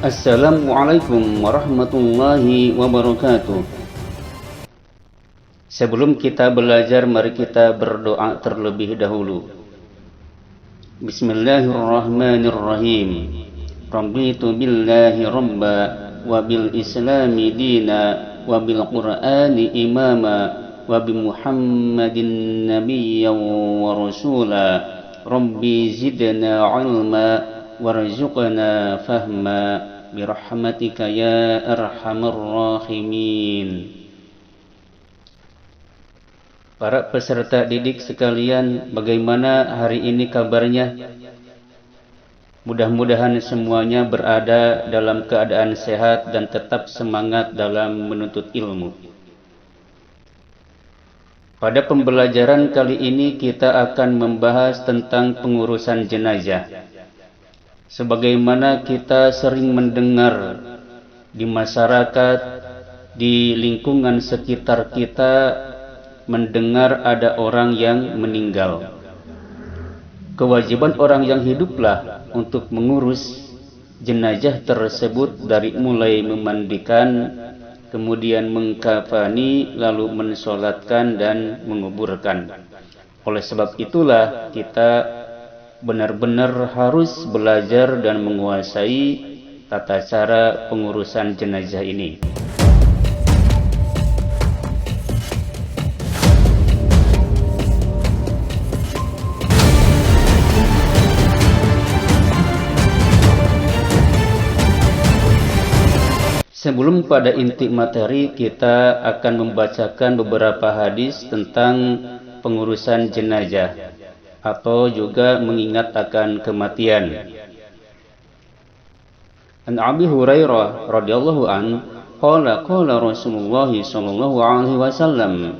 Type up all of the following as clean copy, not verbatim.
Assalamualaikum warahmatullahi wabarakatuh. Sebelum kita belajar, mari kita berdoa terlebih dahulu. Bismillahirrahmanirrahim. Raditu billahi rabba wa bil islami dina wa bil qur'ani imama wa bi muhammadin nabiyyan wa rasula. Rabbi zidna ilma warzuqna fahma birahmatika ya arhamar rahimin. Para peserta didik sekalian, bagaimana hari ini kabarnya? Mudah-mudahan semuanya berada dalam keadaan sehat dan tetap semangat dalam menuntut ilmu. Pada pembelajaran kali ini kita akan membahas tentang pengurusan jenazah. Sebagaimana kita sering mendengar di masyarakat, di lingkungan sekitar kita, mendengar ada orang yang meninggal. Kewajiban orang yang hiduplah untuk mengurus jenazah tersebut, dari mulai memandikan, kemudian mengkafani, lalu mensolatkan dan menguburkan. Oleh sebab itulah kita benar-benar harus belajar dan menguasai tata cara pengurusan jenazah ini. Sebelum pada inti materi, kita akan membacakan beberapa hadis tentang pengurusan jenazah atau juga mengingat akan kematian. An Abi Hurairah radhiyallahu an qala Rasulullah sallallahu alaihi wasallam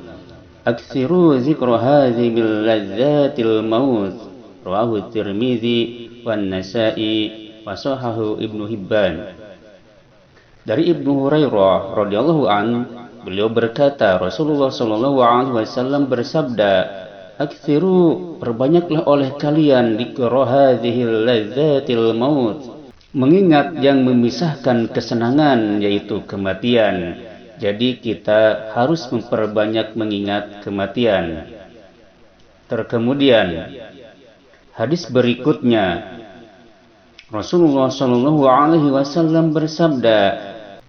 aktsiru dzikra hadzi bil ladzatil maut rawahu Tirmizi wan Nasa'i wa sahahu Ibnu Hibban. Dari Ibnu Hurairah radhiyallahu an, beliau berkata, Rasulullah sallallahu alaihi wasallam bersabda, "Aktsiru, perbanyaklah oleh kalian dzikra hadzihil ladzatil maut." Mengingat yang memisahkan kesenangan, yaitu kematian. Jadi kita harus memperbanyak mengingat kematian. Terkemudian hadis berikutnya, Rasulullah sallallahu alaihi wasallam bersabda,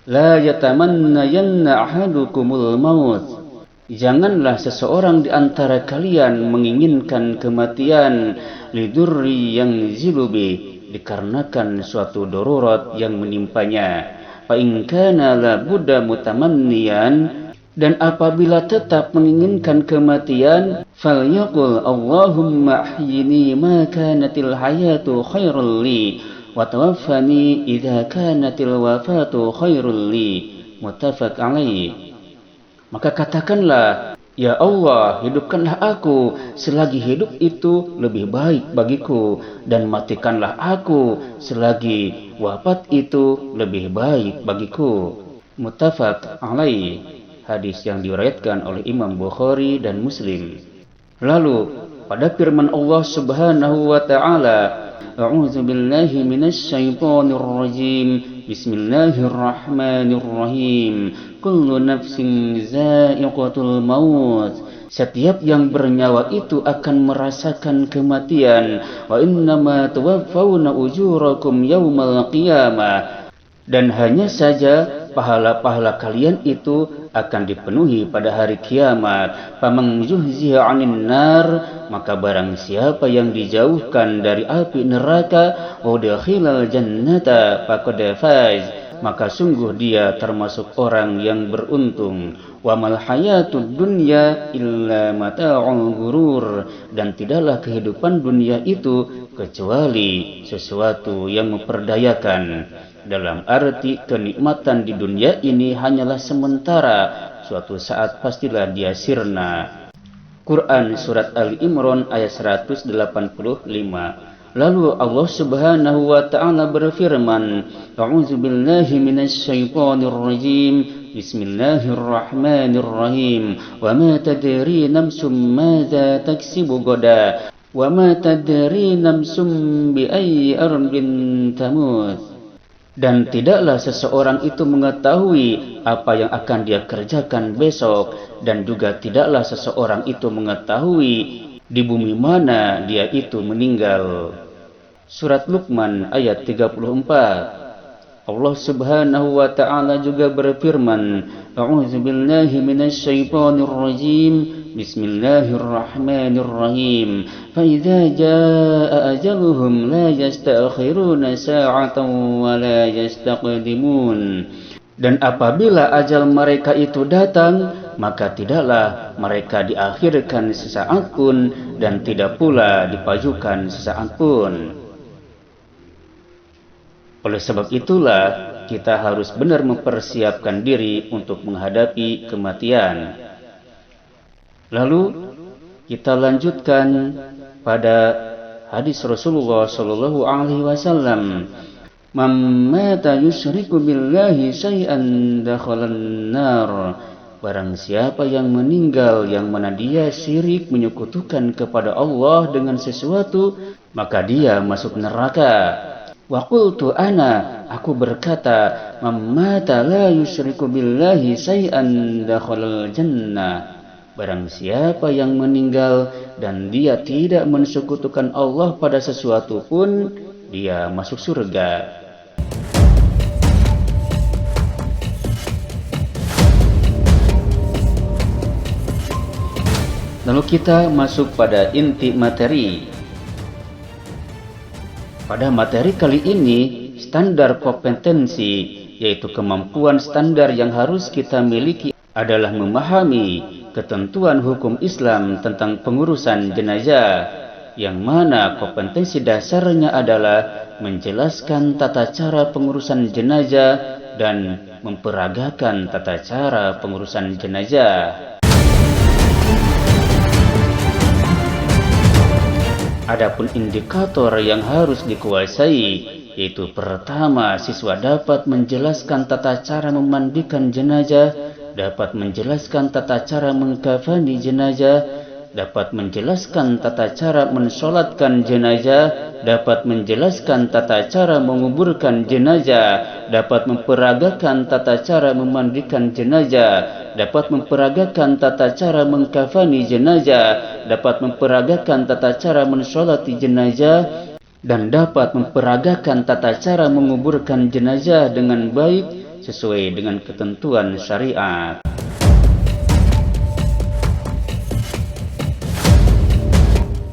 "La yatamannayanna ahadukumul maut." Janganlah seseorang di antara kalian menginginkan kematian lidurri yang zilubi, dikarenakan suatu darurat yang menimpanya. Fa in kana la budda mutamanniyan, dan apabila tetap menginginkan kematian, falyaqul Allahumma ahyini ma kanatil hayatu khairul li wa tawaffani idza kanatil wafatu khairul li. Muttafaq alaih. Maka katakanlah, ya Allah, hidupkanlah aku selagi hidup itu lebih baik bagiku, dan matikanlah aku selagi wafat itu lebih baik bagiku. Muttafaq alaih. Hadis yang diriwayatkan oleh Imam Bukhari dan Muslim. Lalu pada firman Allah Subhanahu wa taala, A'udzu billahi minasy syaithanir rajim. Bismillahirrahmanirrahim. Kullu nafsin za'iqatul maut. Setiap yang bernyawa itu akan merasakan kematian. Wa innama tuwaffawna ujurakum yaumal qiyamah. Dan hanya saja pahala-pahala kalian itu akan dipenuhi pada hari kiamat. Faman zuhziha 'anil nar, maka barang siapa yang dijauhkan dari api neraka, wa udkhilal jannata faqad faz, maka sungguh dia termasuk orang yang beruntung. Wa mal hayatud dunya illa mata'ul ghurur, dan tidaklah kehidupan dunia itu kecuali sesuatu yang memperdayakan. Dalam arti kenikmatan di dunia ini hanyalah sementara, suatu saat pastilah dia sirna. Quran Surat Ali Imran ayat 185. Lalu Allah Subhanahu wa ta'ala berfirman, A'udzu billahi minasy syaithanir rajim. Bismillahirrahmanirrahim. Wa ma tadri nafsum madza taksibu ghadan wa ma tadri nafsum bi ayyi ardin tamut. Dan tidaklah seseorang itu mengetahui apa yang akan dia kerjakan besok, dan juga tidaklah seseorang itu mengetahui di bumi mana dia itu meninggal. Surat Luqman ayat 34. Allah Subhanahu wa taala juga berfirman, A'udzubillahi minasyaitonir rajim. Bismillahirrahmanirrahim. Fa idza jaa ajaluhum la yasta'khiruna sa'atan wa la yastaqdimun. Dan apabila ajal mereka itu datang, maka tidaklah mereka diakhirkan sesaat pun dan tidak pula dipajukan sesaat pun. Oleh sebab itulah kita harus benar mempersiapkan diri untuk menghadapi kematian. Lalu kita lanjutkan pada hadis Rasulullah sallallahu alaihi wasallam, "Man mata yusyriku billahi syai'an dakhalan nar." Barang siapa yang meninggal yang mana dia syirik menyekutukan kepada Allah dengan sesuatu, maka dia masuk neraka. Wa qultu ana, aku berkata, "Mamata la yusyriku billahi syai'an dakhalal jannah." Barang siapa yang meninggal dan dia tidak mensekutukan Allah pada sesuatu pun, dia masuk surga. Lalu kita masuk pada inti materi. Pada materi kali ini, standar kompetensi, yaitu kemampuan standar yang harus kita miliki adalah memahami ketentuan hukum Islam tentang pengurusan jenazah, yang mana kompetensi dasarnya adalah menjelaskan tata cara pengurusan jenazah dan memperagakan tata cara pengurusan jenazah. Adapun indikator yang harus dikuasai, yaitu pertama, siswa dapat menjelaskan tata cara memandikan jenazah, dapat menjelaskan tata cara mengkafani jenazah, dapat menjelaskan tata cara mensolatkan jenazah, dapat menjelaskan tata cara menguburkan jenazah, dapat memperagakan tata cara memandikan jenazah, dapat memperagakan tata cara mengkafani jenazah, dapat memperagakan tata cara mensolati jenazah, dan dapat memperagakan tata cara menguburkan jenazah dengan baik sesuai dengan ketentuan syariat.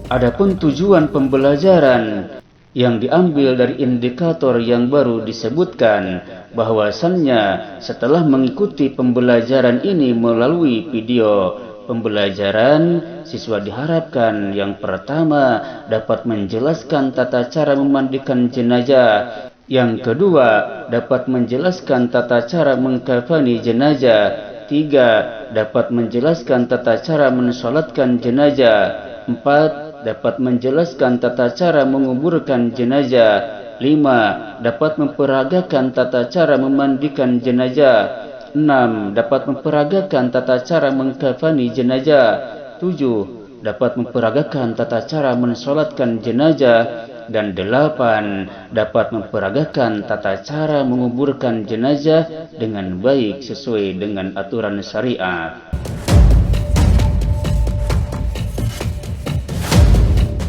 Adapun tujuan pembelajaran yang diambil dari indikator yang baru disebutkan, bahwasannya setelah mengikuti pembelajaran ini melalui video pembelajaran, siswa diharapkan yang pertama dapat menjelaskan tata cara memandikan jenazah, yang kedua dapat menjelaskan tata cara mengkafani jenazah, 3 dapat menjelaskan tata cara mensolatkan jenazah, 4 dapat menjelaskan tata cara menguburkan jenazah, 5 dapat memperagakan tata cara memandikan jenazah, 6 dapat memperagakan tata cara mengkafani jenazah, 7 dapat memperagakan tata cara mensolatkan jenazah, dan 8 dapat memperagakan tata cara menguburkan jenazah dengan baik sesuai dengan aturan syariat.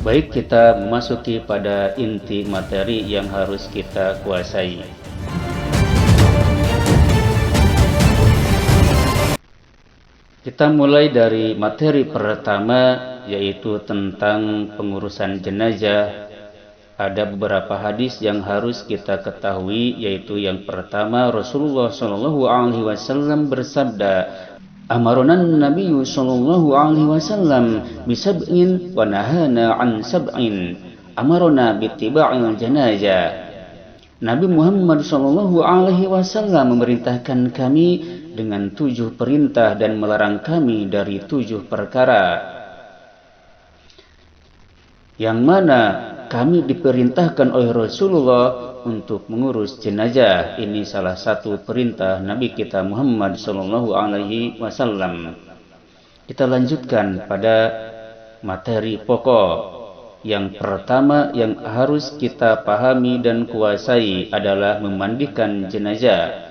Baik, kita memasuki pada inti materi yang harus kita kuasai. Kita mulai dari materi pertama, yaitu tentang pengurusan jenazah. Ada beberapa hadis yang harus kita ketahui, yaitu yang pertama, Rasulullah SAW bersabda, "Amaronan Nabi sallallahu alaihi wasallam bisab'in wa nahana an sab'in. Amarona bittiba'il janazah." Nabi Muhammad sallallahu alaihi wasallam memerintahkan kami dengan 7 perintah dan melarang kami dari 7 perkara. Yang mana kami diperintahkan oleh Rasulullah untuk mengurus jenazah. Ini salah satu perintah Nabi kita Muhammad sallallahu alaihi wasallam. Kita lanjutkan pada materi pokok, Yang pertama yang harus kita pahami dan kuasai adalah memandikan jenazah.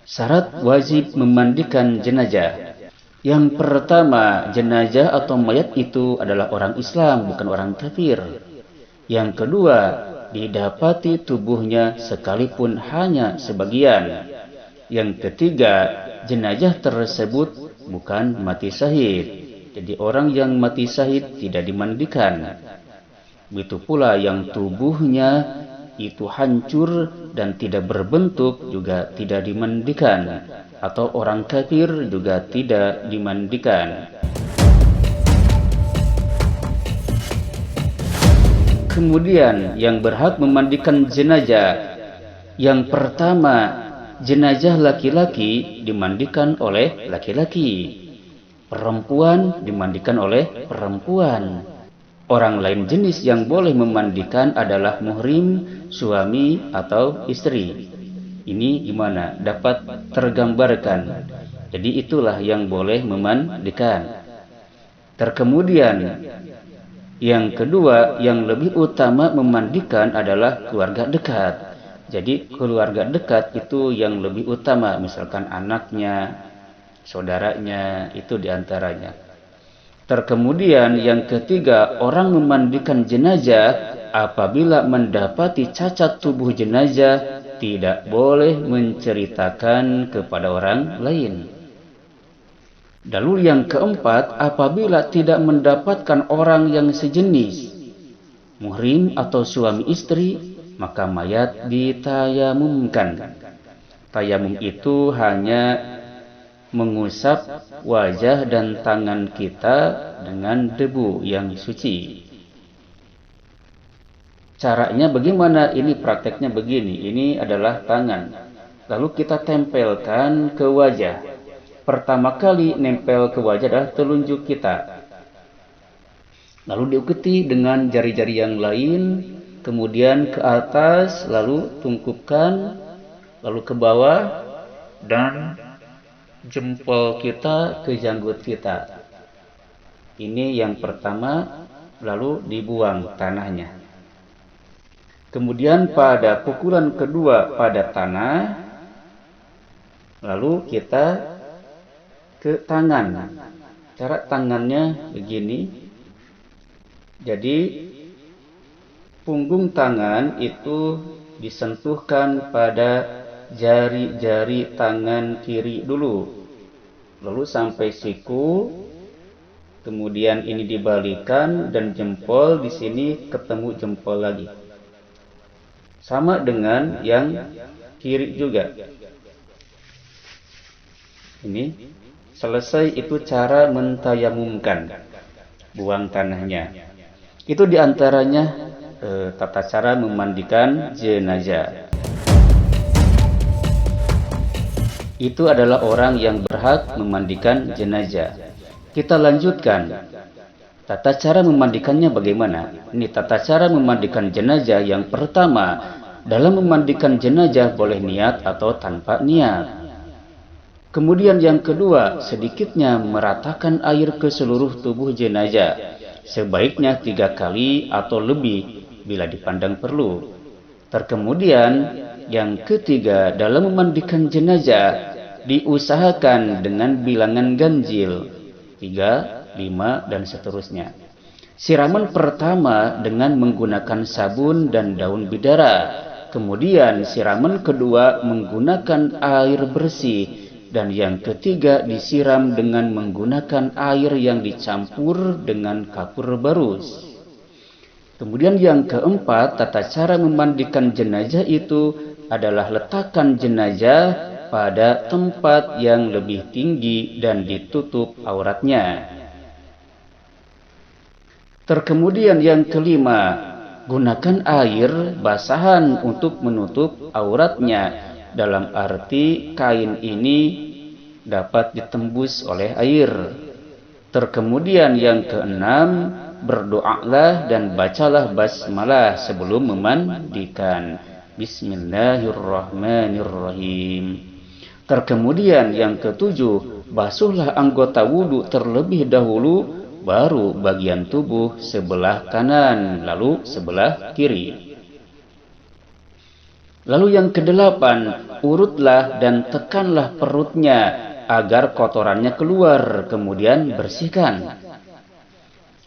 Syarat wajib memandikan jenazah. Yang pertama, jenazah atau mayat itu adalah orang Islam, bukan orang kafir. Yang kedua, didapati tubuhnya sekalipun hanya sebagian. Yang ketiga, jenazah tersebut bukan mati syahid. Jadi orang yang mati syahid tidak dimandikan. Begitu pula yang tubuhnya itu hancur dan tidak berbentuk juga tidak dimandikan, atau orang kafir juga tidak dimandikan. Kemudian yang berhak memandikan jenazah, yang pertama, jenazah laki-laki dimandikan oleh laki-laki, perempuan dimandikan oleh perempuan. Orang lain jenis yang boleh memandikan adalah muhrim, suami atau istri. Ini gimana? Dapat tergambarkan. Jadi itulah yang boleh memandikan. Terkemudian yang kedua, yang lebih utama memandikan adalah keluarga dekat. Jadi keluarga dekat itu yang lebih utama, misalkan anaknya, saudaranya, itu diantaranya. Terkemudian yang ketiga, orang memandikan jenazah apabila mendapati cacat tubuh jenazah tidak boleh menceritakan kepada orang lain. Lalu yang keempat, apabila tidak mendapatkan orang yang sejenis, muhrim atau suami istri, maka mayat ditayamumkan. Tayamum itu hanya mengusap wajah dan tangan kita dengan debu yang suci. Caranya bagaimana? Ini prakteknya begini. Ini adalah tangan. Lalu kita tempelkan ke wajah. Pertama kali nempel ke wajah adalah telunjuk kita. Lalu diikuti dengan jari-jari yang lain, kemudian ke atas, lalu tungkupkan, lalu ke bawah, dan jempol kita ke janggut kita. Ini yang pertama, lalu dibuang tanahnya. Kemudian pada pukulan kedua pada tanah, lalu kita ke tangan. Cara tangannya begini. Jadi punggung tangan itu disentuhkan pada jari-jari tangan kiri dulu, lalu sampai siku, kemudian ini dibalikan dan jempol di sini ketemu jempol lagi, sama dengan yang kiri juga. Ini selesai, itu cara mentayamumkan, buang tanahnya. Itu diantaranya tata cara memandikan jenazah. Itu adalah orang yang berhak memandikan jenazah. Kita lanjutkan. Tata cara memandikannya bagaimana? Ini tata cara memandikan jenazah. Yang pertama, dalam memandikan jenazah boleh niat atau tanpa niat. Kemudian yang kedua, sedikitnya meratakan air ke seluruh tubuh jenazah. Sebaiknya 3 kali atau lebih bila dipandang perlu. Terkemudian yang ketiga, dalam memandikan jenazah diusahakan dengan bilangan ganjil 3, 5, dan seterusnya. Siraman pertama dengan menggunakan sabun dan daun bidara. Kemudian siraman kedua menggunakan air bersih. Dan yang ketiga disiram dengan menggunakan air yang dicampur dengan kapur barus. Kemudian yang keempat, tata cara memandikan jenazah itu adalah letakkan jenazah pada tempat yang lebih tinggi dan ditutup auratnya. Terkemudian yang kelima, gunakan air basahan untuk menutup auratnya. Dalam arti kain ini dapat ditembus oleh air. Terkemudian yang keenam, berdoalah dan bacalah basmalah sebelum memandikan. Bismillahirrahmanirrahim. Terkemudian yang ketujuh, basuhlah anggota wudu terlebih dahulu baru bagian tubuh sebelah kanan, lalu sebelah kiri. Lalu yang kedelapan, urutlah dan tekanlah perutnya agar kotorannya keluar, kemudian bersihkan.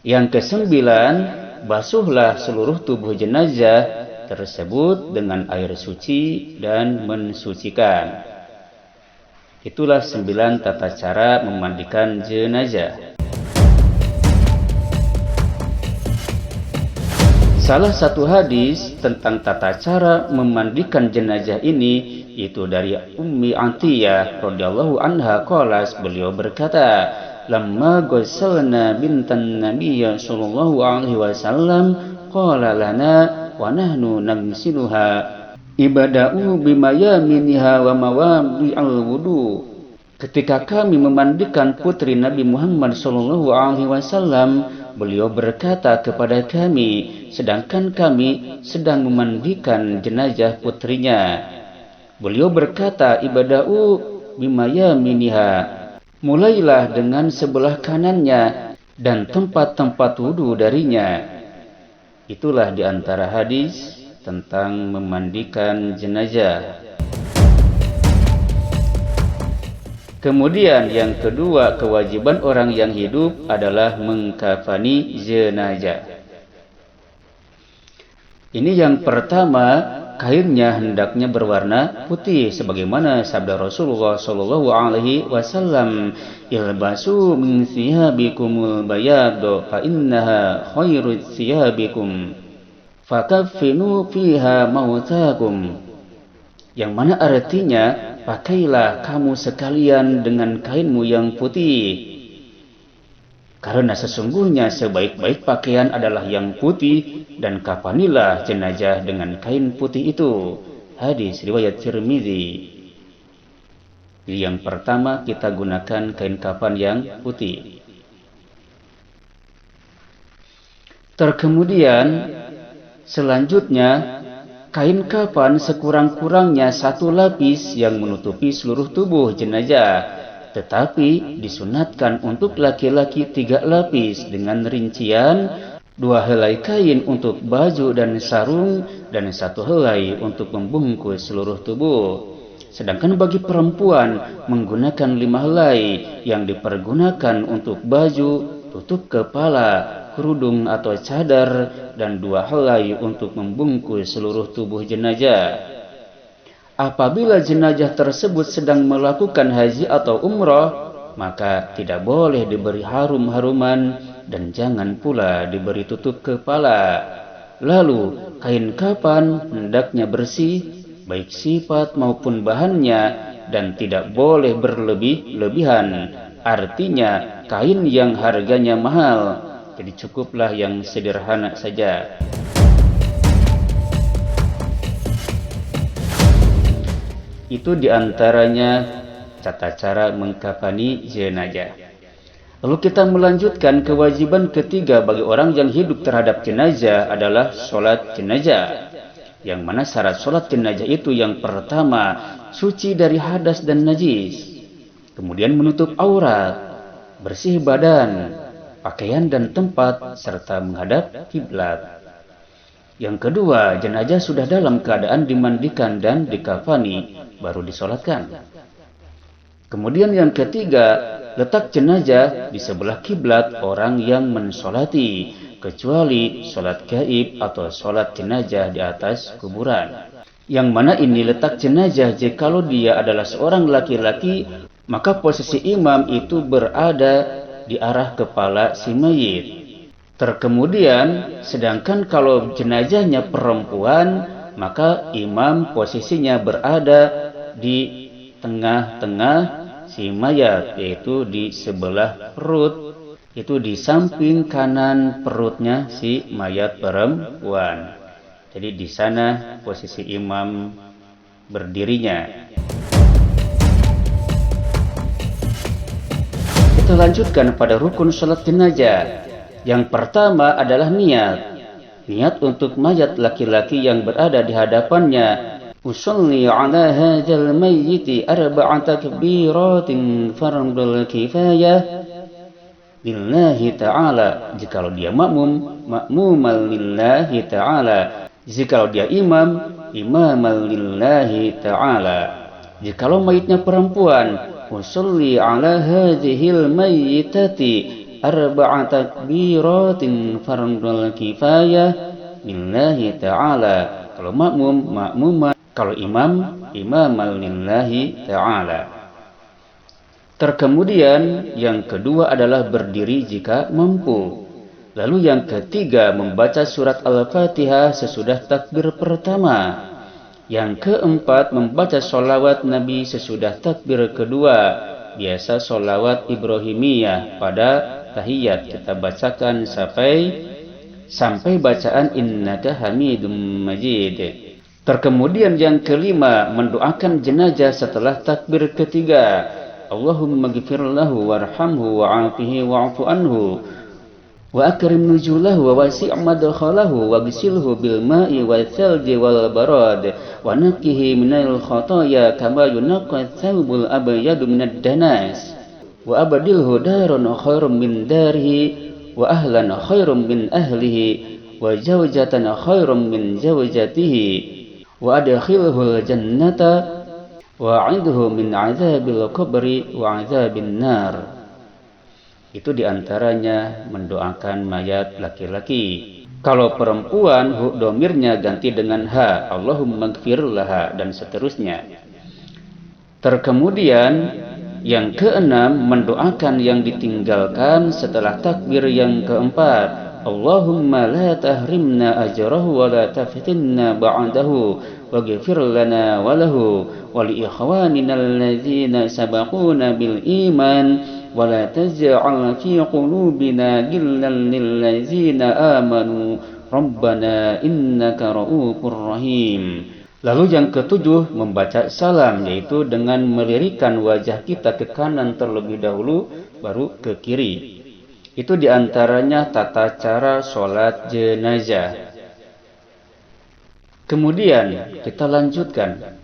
Yang kesembilan, basuhlah seluruh tubuh jenazah tersebut dengan air suci dan mensucikan. Itulah 9 tata cara memandikan jenazah. Salah satu hadis tentang tata cara memandikan jenazah ini itu dari Ummi Atiyah radhiyallahu anha qalas, beliau berkata, "Lamma ghassalna bintan Nabiy sallallahu alaihi wasallam qala lana wa nahnu namsiluha ibada'u bimayaminiha wa mawadi'al wudu." Ketika kami memandikan putri Nabi Muhammad sallallahu alaihi wasallam, beliau berkata kepada kami, sedangkan kami sedang memandikan jenazah putrinya. Beliau berkata, ibada'u bimayaminiha, mulailah dengan sebelah kanannya dan tempat-tempat wudu darinya. Itulah di antara hadis tentang memandikan jenazah. Kemudian yang kedua, kewajiban orang yang hidup adalah mengkafani jenazah. Ini yang pertama, kainnya hendaknya berwarna putih sebagaimana sabda Rasulullah sallallahu alaihi wasallam, "Ilbasu min thiyabikumul bayad fa innaha khairu thiyabikum fakaffinu fiha mautakum." Yang mana artinya, pakailah kamu sekalian dengan kainmu yang putih, karena sesungguhnya sebaik-baik pakaian adalah yang putih, dan kafanilah jenazah dengan kain putih itu. Hadis riwayat Tirmizi. Yang pertama, kita gunakan kain kafan yang putih. Terkemudian selanjutnya, kain kafan sekurang-kurangnya 1 lapis yang menutupi seluruh tubuh jenazah, tetapi disunatkan untuk laki-laki 3 lapis dengan rincian 2 helai kain untuk baju dan sarung dan 1 helai untuk membungkus seluruh tubuh. Sedangkan bagi perempuan menggunakan 5 helai yang dipergunakan untuk baju, tutup kepala, kerudung atau cadar, dan 2 helai untuk membungkus seluruh tubuh jenazah. Apabila jenazah tersebut sedang melakukan haji atau umrah, maka tidak boleh diberi harum-haruman dan jangan pula diberi tutup kepala. Lalu kain kafan hendaknya bersih, baik sifat maupun bahannya, dan tidak boleh berlebih-lebihan. Artinya kain yang harganya mahal, jadi cukuplah yang sederhana saja. Itu diantaranya tata cara mengkafani jenazah. Lalu kita melanjutkan, kewajiban ketiga bagi orang yang hidup terhadap jenazah adalah sholat jenazah. Yang mana syarat sholat jenazah itu yang pertama, suci dari hadas dan najis. Kemudian menutup aurat, bersih badan, pakaian dan tempat, serta menghadap kiblat. Yang kedua, jenazah sudah dalam keadaan dimandikan dan dikafani, baru disolatkan. Kemudian yang ketiga, letak jenazah di sebelah kiblat orang yang mensolati, kecuali solat gaib atau solat jenazah di atas kuburan. Yang mana ini letak jenazah, jikalau dia adalah seorang laki-laki, maka posisi imam itu berada di arah kepala si mayit. Terkemudian, sedangkan kalau jenazahnya perempuan, maka imam posisinya berada di tengah-tengah si mayat, yaitu di sebelah perut, itu di samping kanan perutnya si mayat perempuan. Jadi di sana posisi imam berdirinya. Kita lanjutkan pada rukun salat jenazah. Yang pertama adalah niat. Niat untuk mayat laki-laki yang berada di hadapannya. Usolli ala hadzal mayyiti arba'ata takbiratin fardul kifayah. lillahi ta'ala. Jikalau dia makmum, makmumal lillahi ta'ala. Jikalau dia imam, imamal lillahi ta'ala. Jikalau mayitnya perempuan, usolli ala hadhil mayyitati arba'a takbiratin fardul kifayah lillahi ta'ala. Kalau makmum, makmumah. Kalau imam, imamal lillahi ta'ala. Terkemudian yang kedua adalah berdiri jika mampu. Lalu yang ketiga membaca surat Al-Fatihah sesudah takbir pertama. Yang keempat membaca sholawat Nabi sesudah takbir kedua. Biasa sholawat Ibrahimiyah pada tahiyat kita bacakan sampai bacaan innaka hamidum majid. Terkemudian yang kelima mendoakan jenazah setelah takbir ketiga. Allahumma ghfir lahu warhamhu wa'afihi wa'fu anhu wa akrim nuzulahu wa wasi' madkhalahu wa ghsilhu bil ma'i wal thalji wal barad wa naqqihi minal khataaya kama yunqqa thawbul abyadu minad danas wa abdilhu daran khairum min darihi wa ahlan khairum min ahlihi wa zawjatan khairum min zawjatihi wa adkhilhu al-jannata wa'idhu min 'adzabil qabri wa 'adzabin nar. Itu diantaranya mendoakan mayat laki-laki. Kalau perempuan, domirnya ganti dengan ha, Allahumma ghfir laha, dan seterusnya. Terkemudian yang keenam mendoakan yang ditinggalkan setelah takbir yang keempat. Allahumma la tahrimna ajrahu wa la taftinna ba'dahu waghfir lana wa lahu wa li ikhwanina alladzina sabaquna bil iman wa la taj'al fi qulubina ghillan lil ladzina amanu rabbana innaka ra'ufur rahim. Lalu yang ketujuh membaca salam, yaitu dengan melirikan wajah kita ke kanan terlebih dahulu baru ke kiri. Itu diantaranya tata cara sholat jenazah. Kemudian kita lanjutkan.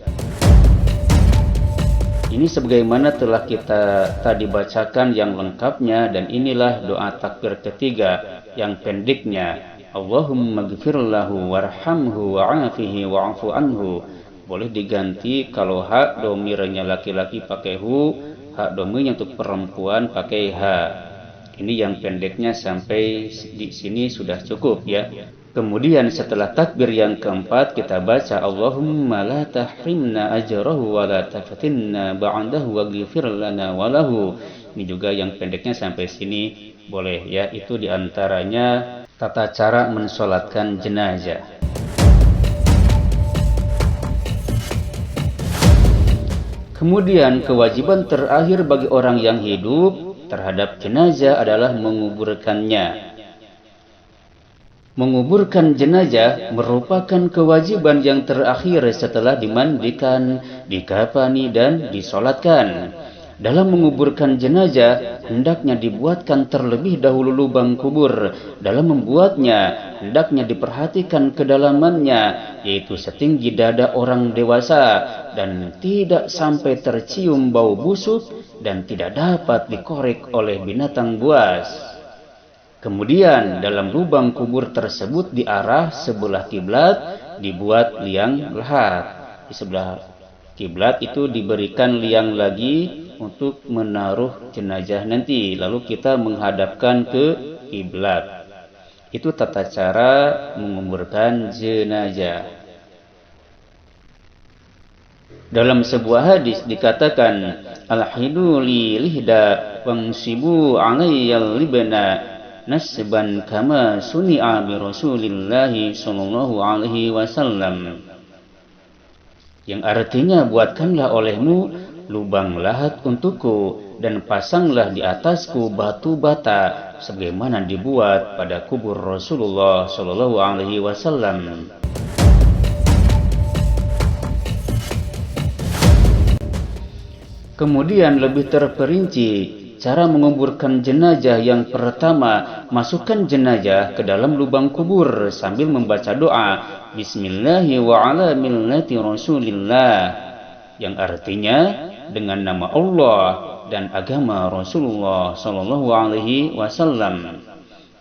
Ini sebagaimana telah kita tadi bacakan yang lengkapnya, dan inilah doa takbir ketiga yang pendeknya. Allahumma ghfir lahu warhamhu wa'afihi wa'fu anhu. Boleh diganti kalau hak domirnya laki-laki pakai hu, hak domirnya untuk perempuan pakai ha. Ini yang pendeknya sampai di sini sudah cukup ya. Kemudian setelah takbir yang keempat kita baca Allahumma la tahrimna ajrahu wa la taftinna ba'dahu waghfir lana wa lahu. Ini juga yang pendeknya sampai sini boleh ya. Itu diantaranya tata cara mensolatkan jenazah. Kemudian kewajiban terakhir bagi orang yang hidup terhadap jenazah adalah menguburkannya. Menguburkan jenazah merupakan kewajiban yang terakhir setelah dimandikan, dikafani, dan disolatkan. Dalam menguburkan jenazah, hendaknya dibuatkan terlebih dahulu lubang kubur. Dalam membuatnya, hendaknya diperhatikan kedalamannya, yaitu setinggi dada orang dewasa, dan tidak sampai tercium bau busuk, dan tidak dapat dikorek oleh binatang buas. Kemudian dalam lubang kubur tersebut di arah sebelah kiblat dibuat liang lahat. Di sebelah kiblat itu diberikan liang lagi untuk menaruh jenazah nanti. Lalu kita menghadapkan ke kiblat. Itu tata cara menguburkan jenazah. Dalam sebuah hadis dikatakan, Al-hidu li lihda wangsibu alayyal libna nasban kama suni'a bi Rasulillahi sallallahu alaihi wasallam. Yang artinya, buatkanlah olehmu lubang lahat untukku dan pasanglah di atasku batu bata sebagaimana dibuat pada kubur Rasulullah sallallahu alaihi wasallam. Kemudian lebih terperinci cara menguburkan jenazah. Yang pertama, masukkan jenazah ke dalam lubang kubur sambil membaca doa Bismillahi wa ala millati Rasulillah, yang artinya dengan nama Allah dan agama Rasulullah sallallahu alaihi wasallam.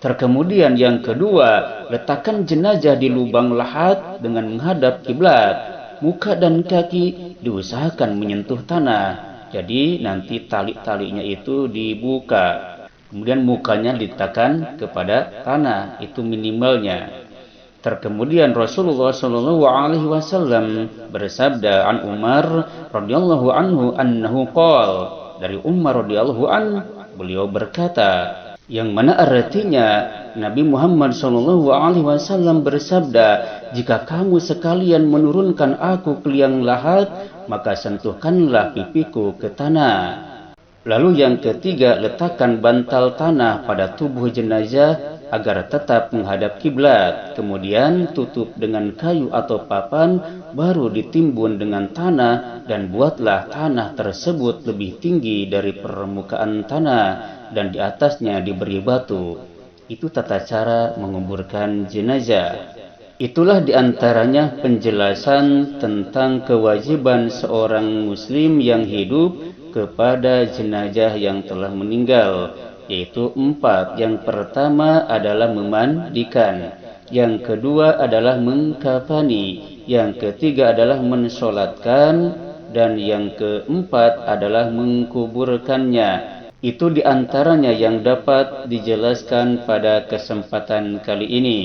Terkemudian yang kedua, letakkan jenazah di lubang lahat dengan menghadap kiblat. Muka dan kaki diusahakan menyentuh tanah. Jadi nanti tali-talinya itu dibuka. Kemudian mukanya diletakkan kepada tanah, itu minimalnya. Terkemudian Rasulullah sallallahu alaihi wasallam bersabda an Umar radhiyallahu anhu annahu qala, dari Umar radhiyallahu beliau berkata, yang mana artinya Nabi Muhammad SAW bersabda, jika kamu sekalian menurunkan aku ke liang lahat, maka sentuhkanlah pipiku ke tanah. Lalu yang ketiga, letakkan bantal tanah pada tubuh jenazah agar tetap menghadap kiblat. Kemudian tutup dengan kayu atau papan, baru ditimbun dengan tanah, dan buatlah tanah tersebut lebih tinggi dari permukaan tanah, dan di atasnya diberi batu. Itu tata cara menguburkan jenazah. Itulah diantaranya penjelasan tentang kewajiban seorang muslim yang hidup kepada jenazah yang telah meninggal, yaitu 4. Yang pertama adalah memandikan, yang kedua adalah mengkafani, yang ketiga adalah mensolatkan, dan yang keempat adalah mengkuburkannya. Itu diantaranya yang dapat dijelaskan pada kesempatan kali ini,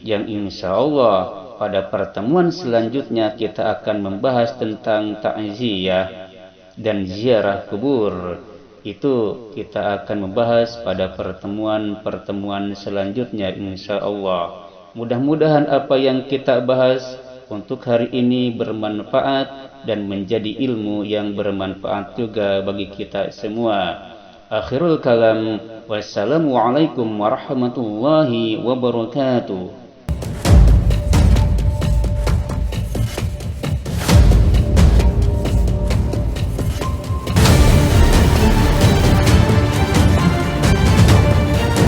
yang insya Allah pada pertemuan selanjutnya kita akan membahas tentang ta'ziyah dan ziarah kubur. Itu kita akan membahas pada pertemuan-pertemuan selanjutnya insya Allah. Mudah-mudahan apa yang kita bahas untuk hari ini bermanfaat dan menjadi ilmu yang bermanfaat juga bagi kita semua. Akhirul kalam, wassalamualaikum warahmatullahi wabarakatuh.